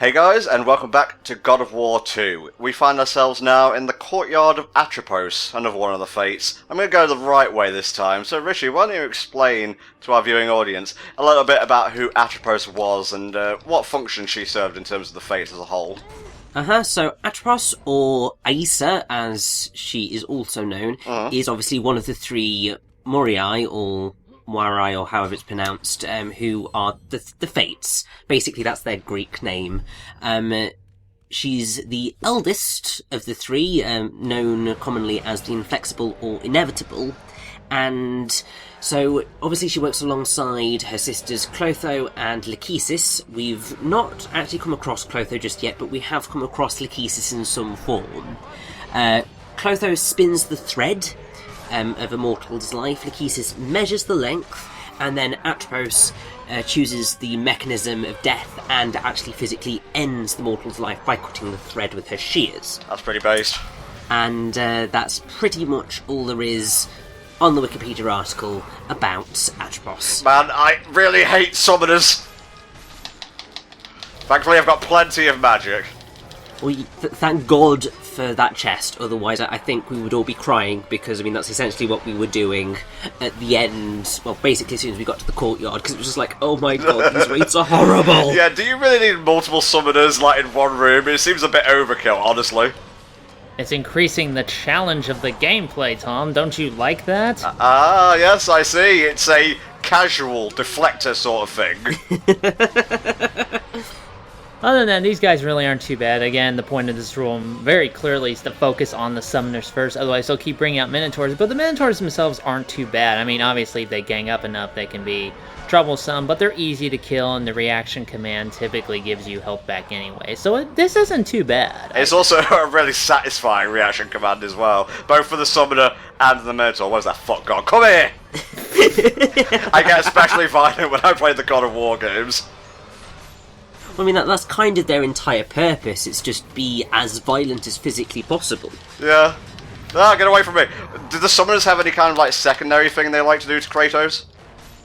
Hey guys, and welcome back to God of War 2. We find ourselves now in the courtyard of Atropos, another one of the fates. I'm going to go the right way this time, so Rishi, why don't you explain to our viewing audience a little bit about who Atropos was and what function she served in terms of the fates as a whole? So Atropos, or Aisa, as she is also known, is obviously one of the three Moirai, or Moirai, or however it's pronounced, who are the Fates. Basically, that's their Greek name. She's the eldest of the three, known commonly as the Inflexible or Inevitable, and so obviously she works alongside her sisters Clotho and Lachesis. We've not actually come across Clotho just yet, but we have come across Lachesis in some form. Clotho spins the thread of a mortal's life, Lachesis measures the length, and then Atropos chooses the mechanism of death and actually physically ends the mortal's life by cutting the thread with her shears. That's pretty based. And that's pretty much all there is on the Wikipedia article about Atropos. Man, I really hate summoners. Thankfully I've got plenty of magic. Well, thank God for that chest, otherwise I think we would all be crying, because I mean that's essentially what we were doing at the end, well basically as soon as we got to the courtyard, because it was just like, oh my god, these raids are horrible! Yeah, do you really need multiple summoners like in one room? It seems a bit overkill, honestly. It's increasing the challenge of the gameplay, Tom. Don't you like that? Yes, I see. It's a casual deflector sort of thing. Other than that, these guys really aren't too bad. Again, the point of this room very clearly is to focus on the summoners first, otherwise they'll keep bringing out Minotaurs, but the Minotaurs themselves aren't too bad. I mean, obviously, if they gang up enough, they can be troublesome, but they're easy to kill, and the reaction command typically gives you health back anyway, so this isn't too bad. It's also a really satisfying reaction command as well, both for the summoner and the Minotaur. Where's that fuck god? Come here! I get especially violent when I play the God of War games. I mean, that's kind of their entire purpose, it's just be as violent as physically possible. Yeah. Ah, get away from me! Do the summoners have any kind of, like, secondary thing they like to do to Kratos?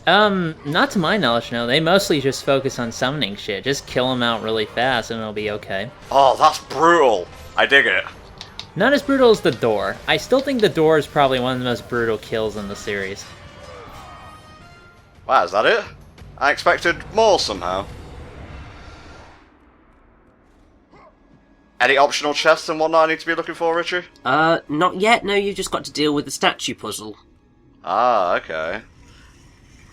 Not to my knowledge, no. They mostly just focus on summoning shit. Just kill them out really fast and it'll be okay. Oh, that's brutal! I dig it. Not as brutal as the door. I still think the door is probably one of the most brutal kills in the series. Wow, is that it? I expected more somehow. Any optional chests and whatnot I need to be looking for, Richard? Not yet, no, you've just got to deal with the statue puzzle. Ah, okay.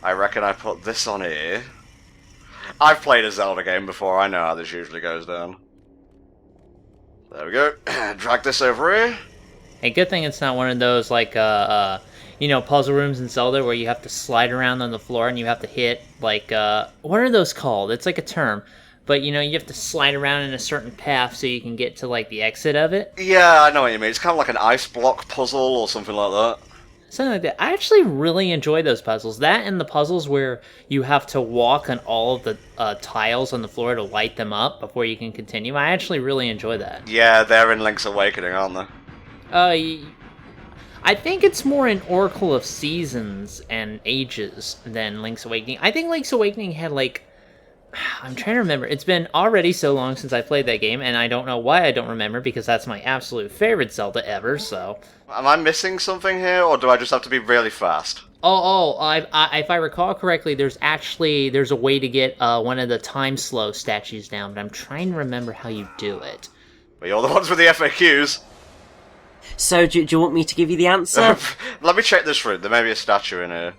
I reckon I put this on here. I've played a Zelda game before, I know how this usually goes down. There we go. Drag this over here. Hey, good thing it's not one of those, like, puzzle rooms in Zelda where you have to slide around on the floor and you have to hit, like, what are those called? It's like a term. But, you have to slide around in a certain path so you can get to, like, the exit of it. Yeah, I know what you mean. It's kind of like an ice block puzzle or something like that. Something like that. I actually really enjoy those puzzles. That and the puzzles where you have to walk on all of the tiles on the floor to light them up before you can continue. I actually really enjoy that. Yeah, they're in Link's Awakening, aren't they? I think it's more in Oracle of Seasons and Ages than Link's Awakening. I think Link's Awakening had, like, I'm trying to remember. It's been already so long since I played that game, and I don't know why I don't remember, because that's my absolute favorite Zelda ever, so... Am I missing something here, or do I just have to be really fast? If I recall correctly, there's a way to get one of the time slow statues down, but I'm trying to remember how you do it. Well, you're the ones with the FAQs. So, do you want me to give you the answer? Let me check this room. There may be a statue in here.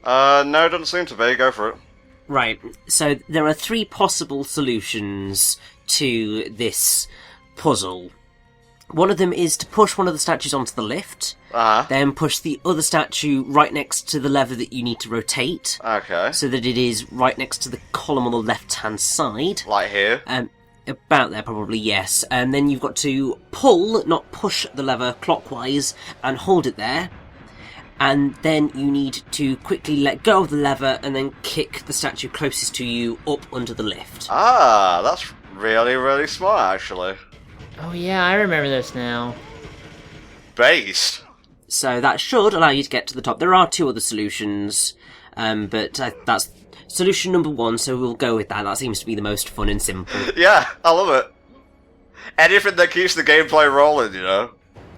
No, doesn't seem to be. Go for it. Right, so there are three possible solutions to this puzzle. One of them is to push one of the statues onto the lift, then push the other statue right next to the lever that you need to rotate. Okay. So that it is right next to the column on the left-hand side. Like here? About there, probably, yes. And then you've got to pull, not push the lever clockwise, and hold it there. And then you need to quickly let go of the lever and then kick the statue closest to you up under the lift. Ah, that's really, really smart, actually. Oh yeah, I remember this now. Based. So that should allow you to get to the top. There are two other solutions, but that's Solution number one, so we'll go with that. That seems to be the most fun and simple. Yeah, I love it. Anything that keeps the gameplay rolling, you know?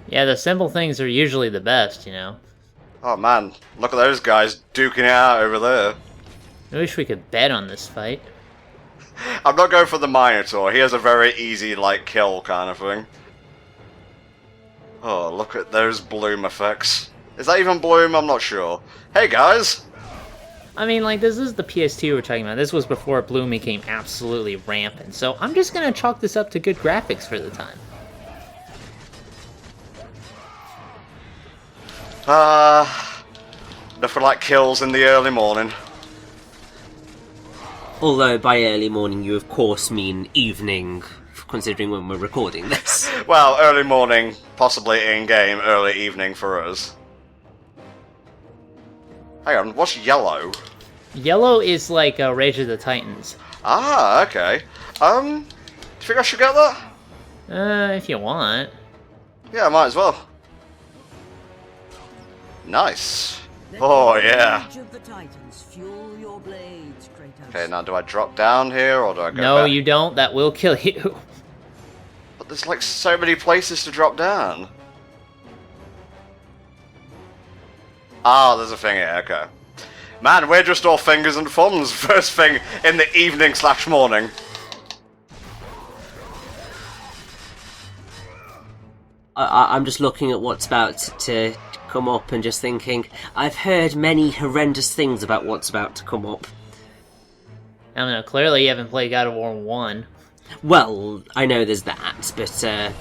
Yeah, the simple things are usually the best, you know? Oh man, look at those guys duking it out over there. I wish we could bet on this fight. I'm not going for the Minotaur. He has a very easy, like, kill kind of thing. Oh, look at those bloom effects. Is that even bloom? I'm not sure. Hey guys! I mean, like, this is the PS2 we're talking about. This was before Bloom became absolutely rampant, so I'm just gonna chalk this up to good graphics for the time. Nothing like kills in the early morning. Although by early morning you of course mean evening, considering when we're recording this. Well, early morning, possibly in-game, early evening for us. Hang on, what's yellow? Yellow is like Rage of the Titans. Ah, okay. Do you think I should get that? If you want. Yeah, I might as well. Nice. Oh, yeah. Okay, now do I drop down here, or do I go No, back? you don't. That will kill you. But there's like so many places to drop down. Ah, there's a thing here, okay. Man, we're just all fingers and thumbs first thing in the evening/morning. I'm just looking at what's about to come up and just thinking, I've heard many horrendous things about what's about to come up. I don't know, clearly you haven't played God of War 1. Well, I know there's that, but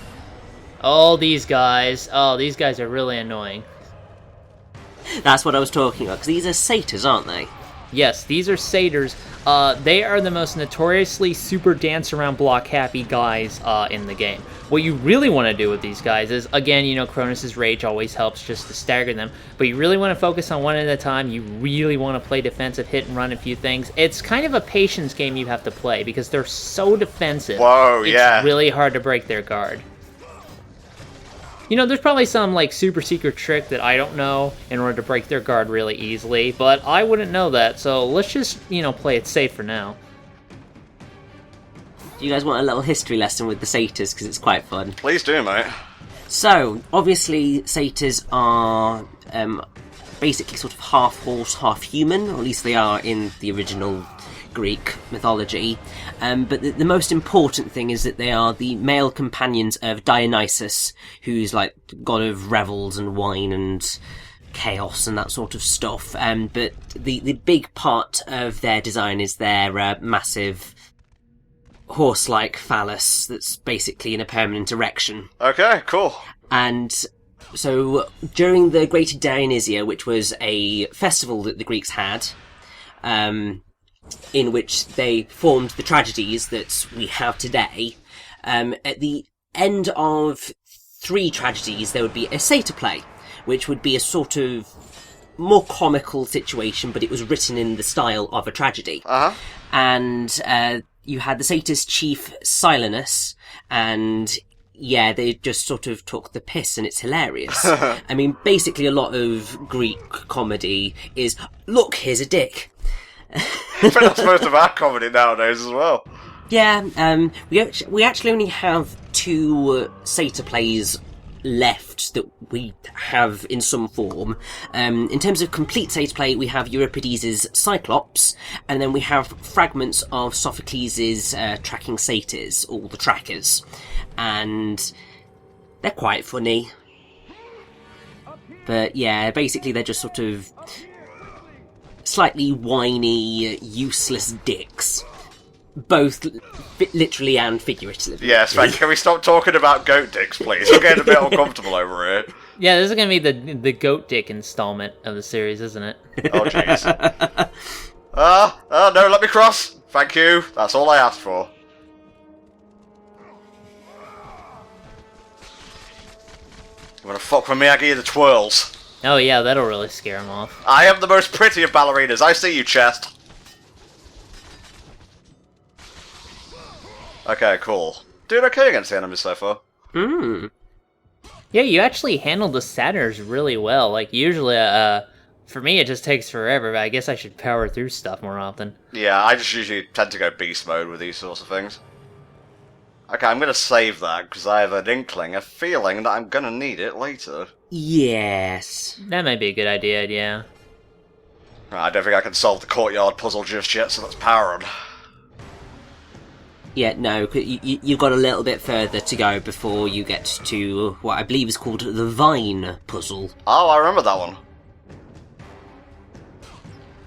Oh, these guys are really annoying. that's what I was talking about, because these are satyrs, aren't they? Yes, these are satyrs. They are the most notoriously super dance around block happy guys in the game. What you really want to do with these guys is, again, you know, Kronos' rage always helps just to stagger them, but you really want to focus on one at a time. You really want to play defensive, hit and run a few things. It's kind of a patience game you have to play because they're so defensive. Whoa, yeah. It's really hard to break their guard. You know, there's probably some, like, super secret trick that I don't know in order to break their guard really easily, but I wouldn't know that, so let's just, you know, play it safe for now. Do you guys want a little history lesson with the satyrs, because it's quite fun? Please do, mate. So, obviously, satyrs are basically sort of half horse, half human, or at least they are in the original Greek mythology. But the most important thing is that they are the male companions of Dionysus, who's like god of revels and wine and chaos and that sort of stuff. But the big part of their design is their massive horse-like phallus that's basically in a permanent erection. Okay, cool. And so during the Great Dionysia, which was a festival that the Greeks had, in which they formed the tragedies that we have today, at the end of 3 tragedies there would be a satyr play, which would be a sort of more comical situation, but it was written in the style of a tragedy. And you had the satyrs chief Silenus, and yeah, they just sort of took the piss, and it's hilarious. I mean, basically a lot of Greek comedy is, look, here's a dick. I think that's most of our comedy nowadays as well. Yeah, we actually only have 2 satyr plays left that we have in some form. In terms of complete satyr play, we have Euripides' Cyclops, and then we have fragments of Sophocles' Tracking Satyrs, all the trackers. And they're quite funny. But yeah, basically they're just sort of slightly whiny, useless dicks. Both literally and figuratively. Yes, man, can we stop talking about goat dicks, please? I'm getting a bit uncomfortable over here. Yeah, this is gonna be the goat dick installment of the series, isn't it? Oh, jeez. Oh, no, let me cross. Thank you. That's all I asked for. You wanna fuck with me, I give you the twirls. Oh yeah, that'll really scare him off. I am the most pretty of ballerinas. I see you, chest. Okay, cool. Doing okay against the enemies so far. Yeah, you actually handled the Satyrs really well. Like, usually For me, it just takes forever, but I guess I should power through stuff more often. Yeah, I just usually tend to go beast mode with these sorts of things. Okay, I'm going to save that, because I have an inkling, a feeling that I'm going to need it later. Yes. That might be a good idea, yeah. I don't think I can solve the courtyard puzzle just yet, so let's power on. Yeah, no, you've got a little bit further to go before you get to what I believe is called the Vine puzzle. Oh, I remember that one.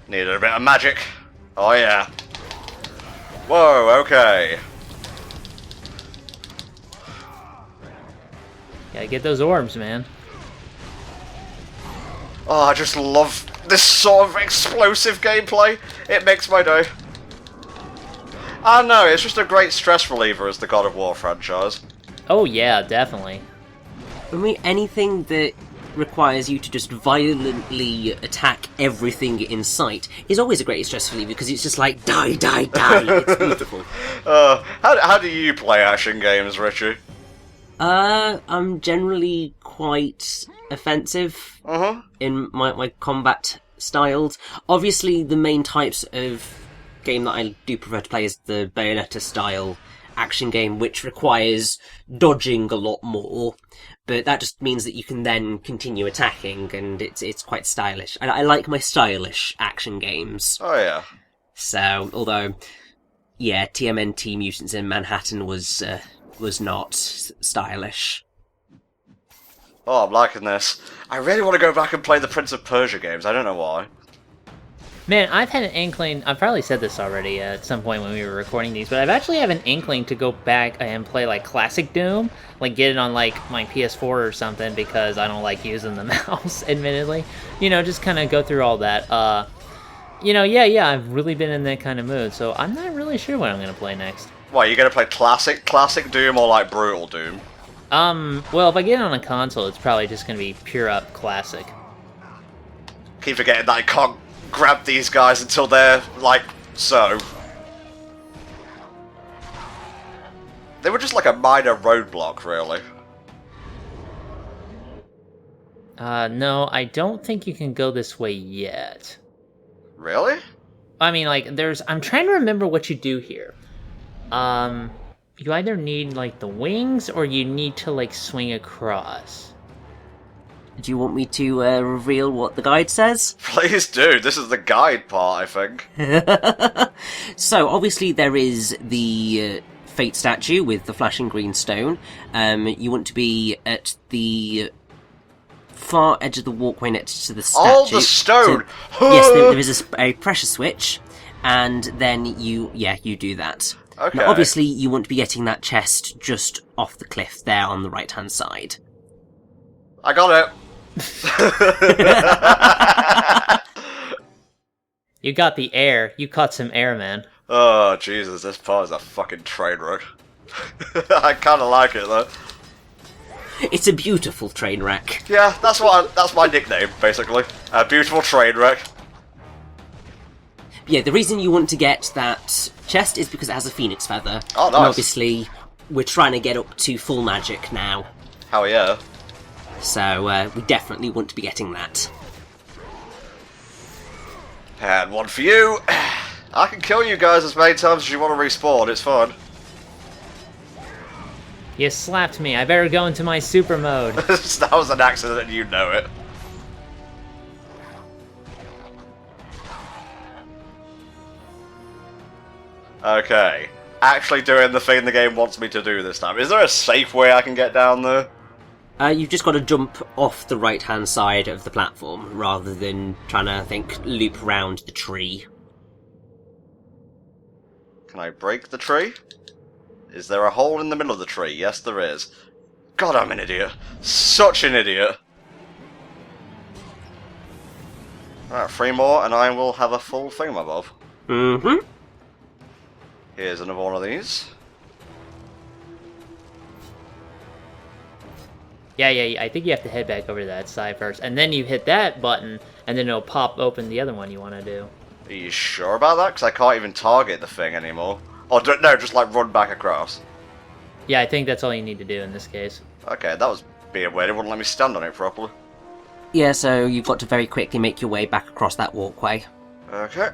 Needed a bit of magic. Oh yeah. Whoa, okay. Gotta get those orbs, man. Oh, I just love this sort of explosive gameplay. It makes my day. I don't know, it's just a great stress reliever as the God of War franchise. Oh yeah, definitely. I mean, anything that requires you to just violently attack everything in sight is always a great stress reliever because it's just like, die, die, die. It's beautiful. How do you play action games, Richie? I'm generally quite offensive in my combat styles. Obviously, the main types of game that I do prefer to play is the Bayonetta style action game, which requires dodging a lot more. But that just means that you can then continue attacking, and it's quite stylish. I like my stylish action games. Oh yeah. So, although, yeah, TMNT Mutants in Manhattan was not stylish. Oh, I'm liking this. I really want to go back and play the Prince of Persia games. I don't know why. Man, I've had an inkling, I've probably said this already at some point when we were recording these, but I've actually have an inkling to go back and play, like, classic Doom, like, get it on, like, my PS4 or something, because I don't like using the mouse, admittedly. You know, just kind of go through all that. You know, yeah, I've really been in that kind of mood, so I'm not really sure what I'm going to play next. What, you going to play classic Doom or, like, brutal Doom? Well, if I get it on a console, it's probably just going to be pure up classic. Keep forgetting that I can't grab these guys until they're, like, so. They were just like a minor roadblock, really. No, I don't think you can go this way yet. Really? I mean, like, I'm trying to remember what you do here. You either need, like, the wings, or you need to, like, swing across. Do you want me to reveal what the guide says? Please do. This is the guide part, I think. So, obviously, there is the Fate statue with the flashing green stone. You want to be at the far edge of the walkway next to the statue. Oh, the stone! So, yes, there is a pressure switch, and then you do that. Okay. Now, obviously, you want to be getting that chest just off the cliff there on the right-hand side. I got it. You got the air. You caught some air, man. Oh, Jesus, this part is a fucking train wreck. I kinda like it, though. It's a beautiful train wreck. Yeah, that's my nickname, basically. A beautiful train wreck. Yeah, the reason you want to get that chest is because it has a phoenix feather. Oh, nice. And obviously, we're trying to get up to full magic now. Hell yeah. So, we definitely want to be getting that. And one for you. I can kill you guys as many times as you want to respawn, it's fun. You slapped me. I better go into my super mode. That was an accident, you know it. Okay. Actually doing the thing the game wants me to do this time. Is there a safe way I can get down there? You've just got to jump off the right-hand side of the platform, rather than trying to, I think, loop round the tree. Can I break the tree? Is there a hole in the middle of the tree? Yes, there is. God, I'm an idiot. Such an idiot. Alright, 3 more, and I will have a full thingamabob. Mm-hmm. Here's another one of these. Yeah, I think you have to head back over to that side first, and then you hit that button, and then it'll pop open the other one you want to do. Are you sure about that? Because I can't even target the thing anymore. Or no, just like run back across. Yeah, I think that's all you need to do in this case. Okay, that was being weird. It wouldn't let me stand on it properly. Yeah, so you've got to very quickly make your way back across that walkway. Okay.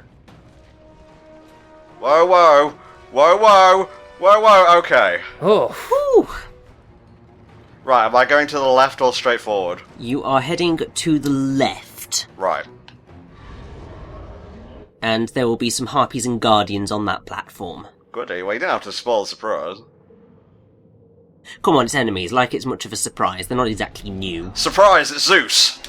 Whoa, whoa! Whoa, whoa! Whoa, whoa, okay. Oh. Whew. Right, am I going to the left or straight forward? You are heading to the left. Right. And there will be some Harpies and Guardians on that platform. Goody, well you don't have to spoil the surprise. Come on, it's enemies, like it's much of a surprise. They're not exactly new. Surprise, it's Zeus!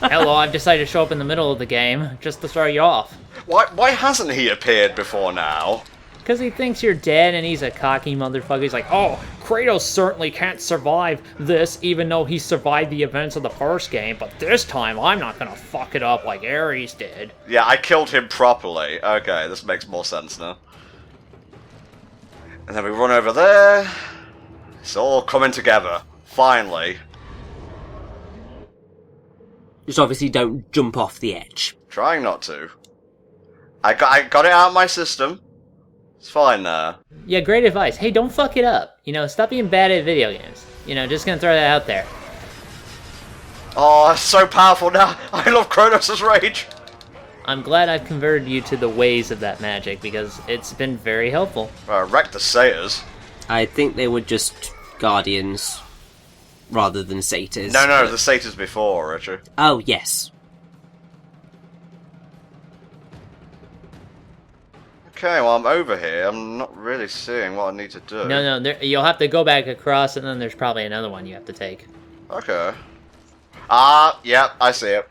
Hello, I've decided to show up in the middle of the game, just to start you off. Why hasn't he appeared before now? Because he thinks you're dead and he's a cocky motherfucker. He's like, oh, Kratos certainly can't survive this, even though he survived the events of the first game, but this time I'm not gonna fuck it up like Ares did. Yeah, I killed him properly. Okay, this makes more sense now. And then we run over there. It's all coming together. Finally. Just obviously don't jump off the edge. Trying not to. I got it out of my system. It's fine now. Yeah, great advice. Hey, don't fuck it up. You know, stop being bad at video games. You know, just gonna throw that out there. Oh, it's so powerful now. I love Kratos' rage. I'm glad I've converted you to the ways of that magic, because it's been very helpful. Wreck the Satyrs. I think they were just Guardians rather than Satyrs. No, but... the Satyrs before, Richard. Oh, yes. Okay, well I'm over here. I'm not really seeing what I need to do. No, you'll have to go back across, and then there's probably another one you have to take. Okay. Ah, yeah, I see it.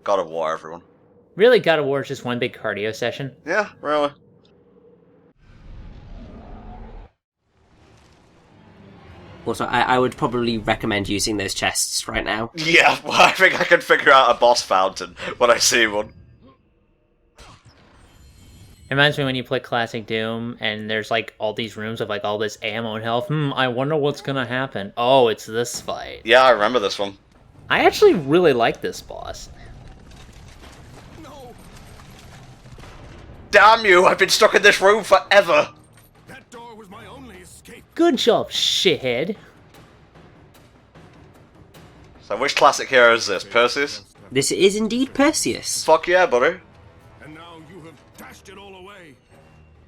God of War, everyone. Really, God of War is just one big cardio session. Yeah, really. Also, I would probably recommend using those chests right now. Yeah, well, I think I can figure out a boss fountain when I see one. It reminds me when you play Classic Doom, and there's like all these rooms with like all this ammo and health. I wonder what's gonna happen. Oh, it's this fight. Yeah, I remember this one. I actually really like this boss. No. Damn you, I've been stuck in this room forever! That door was my only escape. Good job, shithead. So which classic hero is this? Perseus? This is indeed Perseus. Fuck yeah, buddy. And now you have dashed it all away.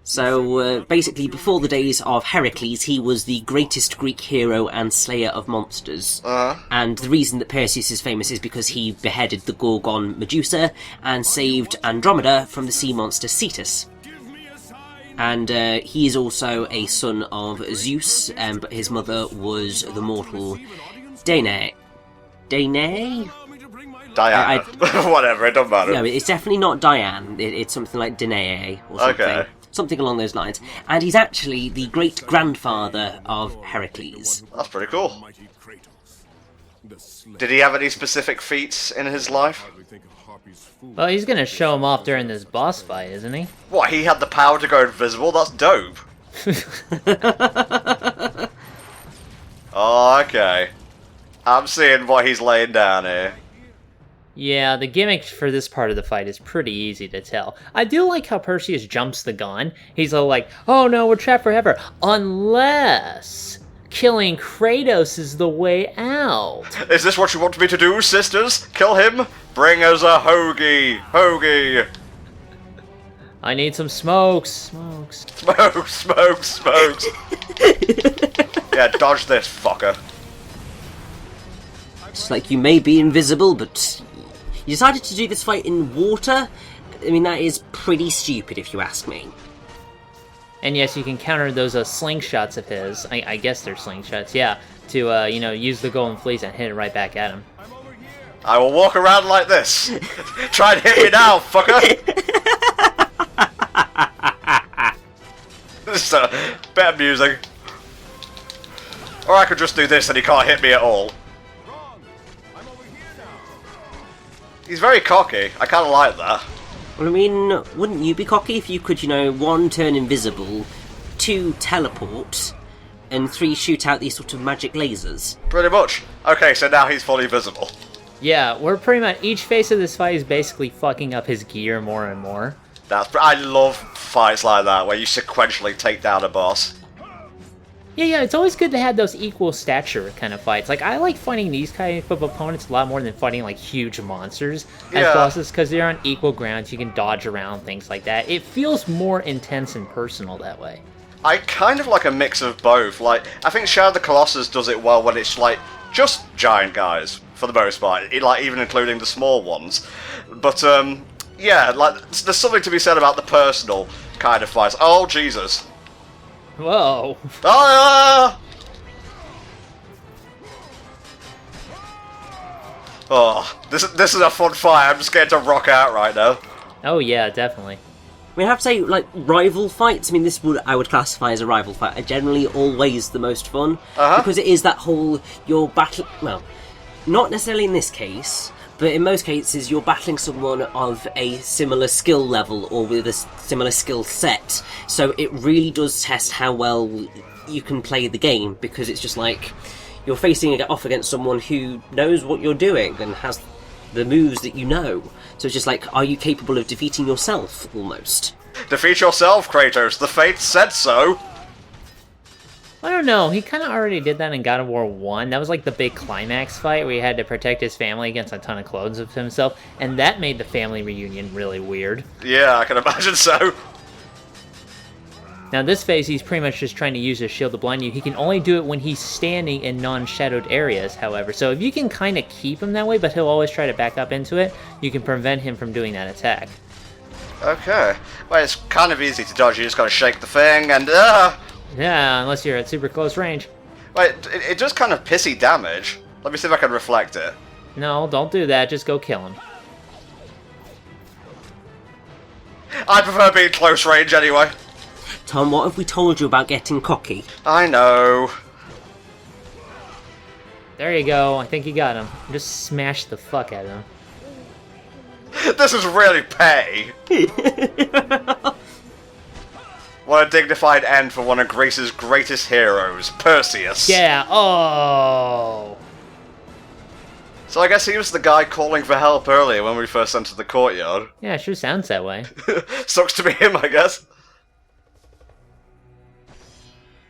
So, basically, before the days of Heracles, he was the greatest Greek hero and slayer of monsters. And the reason that Perseus is famous is because he beheaded the Gorgon Medusa and saved Andromeda from the sea monster Cetus. Give me a sign. And he is also a son of Zeus, but his mother was the mortal Danae. Danae? Allow me to bring my Diana. Whatever, it don't matter. No, it's definitely not Diane. It's something like Danae or something. Okay. Something along those lines. And he's actually the great-grandfather of Heracles. That's pretty cool. mighty Kratos. The slave. Did he have any specific feats in his life? Hardly think of Harpy's fool. Well, he's gonna show him off during this boss fight, isn't he? What, he had the power to go invisible? That's dope. Oh, okay. I'm seeing what he's laying down here. Yeah, the gimmick for this part of the fight is pretty easy to tell. I do like how Perseus jumps the gun. He's all like, oh no, we're trapped forever. Unless killing Kratos is the way out. Is this what you want me to do, sisters? Kill him? Bring us a hoagie. Hoagie. I need some smokes. Smokes. Smokes. Yeah, dodge this, fucker. It's like you may be invisible, but you decided to do this fight in water? I mean, that is pretty stupid if you ask me. And yes, you can counter those slingshots of his. I guess they're slingshots, yeah. To, use the golden fleece and hit it right back at him. I will walk around like this. Try and hit me now, fucker. This is a bit amusing. Or I could just do this and he can't hit me at all. Wrong. I'm over here now. He's very cocky. I kind of like that. Well, I mean, wouldn't you be cocky if you could, 1, turn invisible, 2, teleport, and 3, shoot out these sort of magic lasers? Pretty much. Okay, so now he's fully visible. Yeah, we're pretty much... Each phase of this fight is basically fucking up his gear more and more. I love fights like that, where you sequentially take down a boss. Yeah, it's always good to have those equal stature kind of fights. Like, I like fighting these kind of opponents a lot more than fighting, like, huge monsters as bosses, because they're on equal grounds, you can dodge around, things like that. It feels more intense and personal that way. I kind of like a mix of both. Like, I think Shadow of the Colossus does it well when it's, like, just giant guys, for the most part, like, even including the small ones. But, yeah, like, there's something to be said about the personal kind of fights. Oh, Jesus. Whoa. Ah! Oh, this is a fun fight. I'm just getting to rock out right now. Oh yeah, definitely. I have to say, like, rival fights, I mean, I would classify as a rival fight, are generally always the most fun, because it is that whole, you're battling, well, not necessarily in this case, but in most cases you're battling someone of a similar skill level or with a similar skill set, so it really does test how well you can play the game, because it's just like, you're facing off against someone who knows what you're doing and has the moves that you know. So it's just like, are you capable of defeating yourself, almost? Defeat yourself, Kratos. The fates said so. I don't know, he kind of already did that in God of War 1. That was like the big climax fight where he had to protect his family against a ton of clones of himself, and that made the family reunion really weird. Yeah, I can imagine so. Now this phase, he's pretty much just trying to use his shield to blind you. He can only do it when he's standing in non-shadowed areas, however. So if you can kind of keep him that way, but he'll always try to back up into it, you can prevent him from doing that attack. Okay. Well, it's kind of easy to dodge. You just gotta shake the thing and, Yeah, unless you're at super close range. Wait, it does kind of pissy damage. Let me see if I can reflect it. No, don't do that, just go kill him. I prefer being close range anyway. Tom, what have we told you about getting cocky? I know. There you go, I think you got him. Just smash the fuck out of him. This is really pay. What a dignified end for one of Greece's greatest heroes, Perseus. Yeah, oh! So I guess he was the guy calling for help earlier when we first entered the courtyard. Yeah, it sure sounds that way. Sucks to be him, I guess.